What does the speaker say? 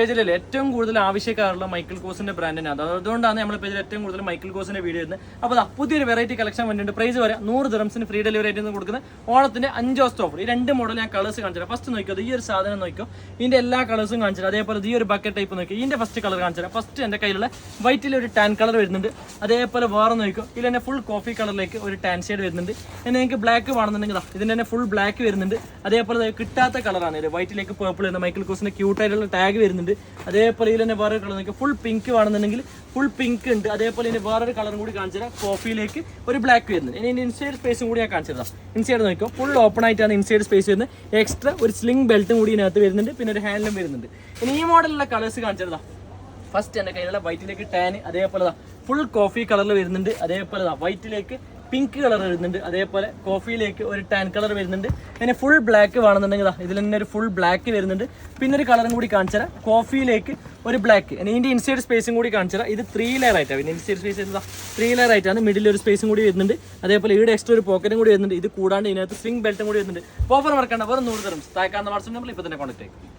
പേജിൽ ഏറ്റവും കൂടുതൽ ആവശ്യക്കാരുള്ള മൈക്കിൾ കോസിന്റെ ബ്രാൻഡിനാണ്. അതുകൊണ്ടാണ് നമ്മുടെ പേജിൽ ഏറ്റവും കൂടുതൽ മൈക്കിൾ കോസിന്റെ വീഡിയോ വരുന്നത്. അപ്പോൾ പുതിയൊരു വെറൈറ്റി കളക്ഷൻ വന്നിട്ടുണ്ട്. പ്രൈസ് വരെ 100 ദിർഹംസിന് ഫ്രീ ഡെലിവറി ആയിട്ട് കൊടുക്കുന്ന ഓണത്തിന്റെ 5 ദിവസത്തെ ഓഫർ. ഈ 2 മോഡൽ ഞാൻ കളേഴ്സ് കാണിച്ചു. ഫസ്റ്റ് നോക്കിയോ, ഈ ഒരു സാധനം നോക്കിയോ, ഇതിന്റെ എല്ലാ കളേഴ്സും കാണിച്ചു. അതേപോലെ ഈ ഒരു ബക്കറ്റ് ടൈപ്പ് നോക്കിയോ, ഇതിന്റെ ഫസ്റ്റ് കളർ കാണിച്ചു. ഫസ്റ്റ് എന്റെ കയ്യിലുള്ള വൈറ്റിൽ ഒരു ടാൻ കളർ വരുന്നുണ്ട്. അതേപോലെ വേറെ നോക്കിയോ, ഇതിൽ തന്നെ ഫുൾ കോഫി കളറിലേക്ക് ഒരു ടാൻ ഷെയ്ഡ് വരുന്നുണ്ട്. പിന്നെ നിങ്ങൾക്ക് ബ്ലാക്ക് വേണമെന്നുണ്ടെങ്കിൽ ഇതിന്റെ തന്നെ ഫുൾ ബ്ലാക്ക് വരുന്നുണ്ട്. അതേപോലെ കിട്ടാത്ത കളറാണ് ഇത്, വൈറ്റിലേക്ക് പേർപ്പിൾ വരുന്ന മൈക്കിൾ കോസിന്റെ ക്യൂട്ടായിട്ടുള്ള ടാഗ് വരുന്നുണ്ട്. അതേപോലെ ഇതിൽ തന്നെ വേറൊരു കളർ നോക്കി, ഫുൾ പിങ്ക് വേണമെന്നുണ്ടെങ്കിൽ ഫുൾ പിങ്ക് ഉണ്ട്. അതേപോലെ ഇതിന് വേറൊരു കളറും കൂടി കാണിച്ചു തരാം, കോഫിയിലേക്ക് ഒരു ബ്ലാക്ക് വരുന്നുണ്ട്. ഇനി ഇതിന്റെ ഇൻസൈഡ് സ്പേസും കൂടി ഞാൻ കാണിച്ചു തരാം. ഇൻസൈഡ് നോക്കിയോ, ഫുൾ ഓപ്പൺ ആയിട്ടാണ് ഇൻസൈഡ് സ്പേസ് വരുന്നത്. എക്സ്ട്രാ ഒരു സ്ലിംഗ് ബെൽറ്റും കൂടി ഇതിനകത്ത് വരുന്നുണ്ട്. പിന്നെ ഒരു ഹാൻഡിലും വരുന്നുണ്ട്. ഇനി ഈ മോഡലുള്ള കളേഴ്സ് കാണിച്ചു തരാം. ഫസ്റ്റ് എൻ്റെ കയ്യിലുള്ള വൈറ്റിലേക്ക് ടാൻ, അതേപോലെ ഫുൾ കോഫി കളറിൽ വരുന്നുണ്ട്. അതേപോലെ വൈറ്റിലേക്ക് പിങ്ക് കളർ വരുന്നുണ്ട്. അതേപോലെ കോഫിയിലേക്ക് ഒരു ടാൻ കളർ വരുന്നുണ്ട്. പിന്നെ ഫുൾ ബ്ലാക്ക് വേണമെന്നുണ്ടെങ്കിൽ ഇതിൽ തന്നെ ഒരു ഫുൾ ബ്ലാക്ക് വരുന്നുണ്ട്. പിന്നെ ഒരു കളറും കൂടി കാണിച്ചു തരാം, കോഫിയിലേക്ക് ഒരു ബ്ലാക്ക്. ഇനി ഇതിൻ്റെ ഇൻസൈഡ് സ്പേസും കൂടി കാണിച്ചു തരാം. ഇത് 3 ലെയർ ആയിട്ടാണ്. പിന്നെ ഇൻസൈഡ് സ്പേസ് 3 ലെയർ ആയിട്ടാണ്. മിഡിൽ ഒരു സ്പേസും കൂടി വരുന്നുണ്ട്. അതേപോലെ ഇവിടെ എക്സ്ട്രാ ഒരു പോക്കറ്റും കൂടി വരുന്നുണ്ട്. ഇത് കൂടാണ്ട് ഇതിനകത്ത് സ്വിംഗ് ബെൽറ്റും കൂടി വരുന്നുണ്ട്. ഓഫർ മറക്കണ്ട, വെറും 100 ദിർഹംസ്. താഴെ കാണുന്ന വാട്സ്ആപ്പ് നമ്പറിൽ ഇപ്പോൾ തന്നെ കോൺടാക്ട് ചെയ്യും.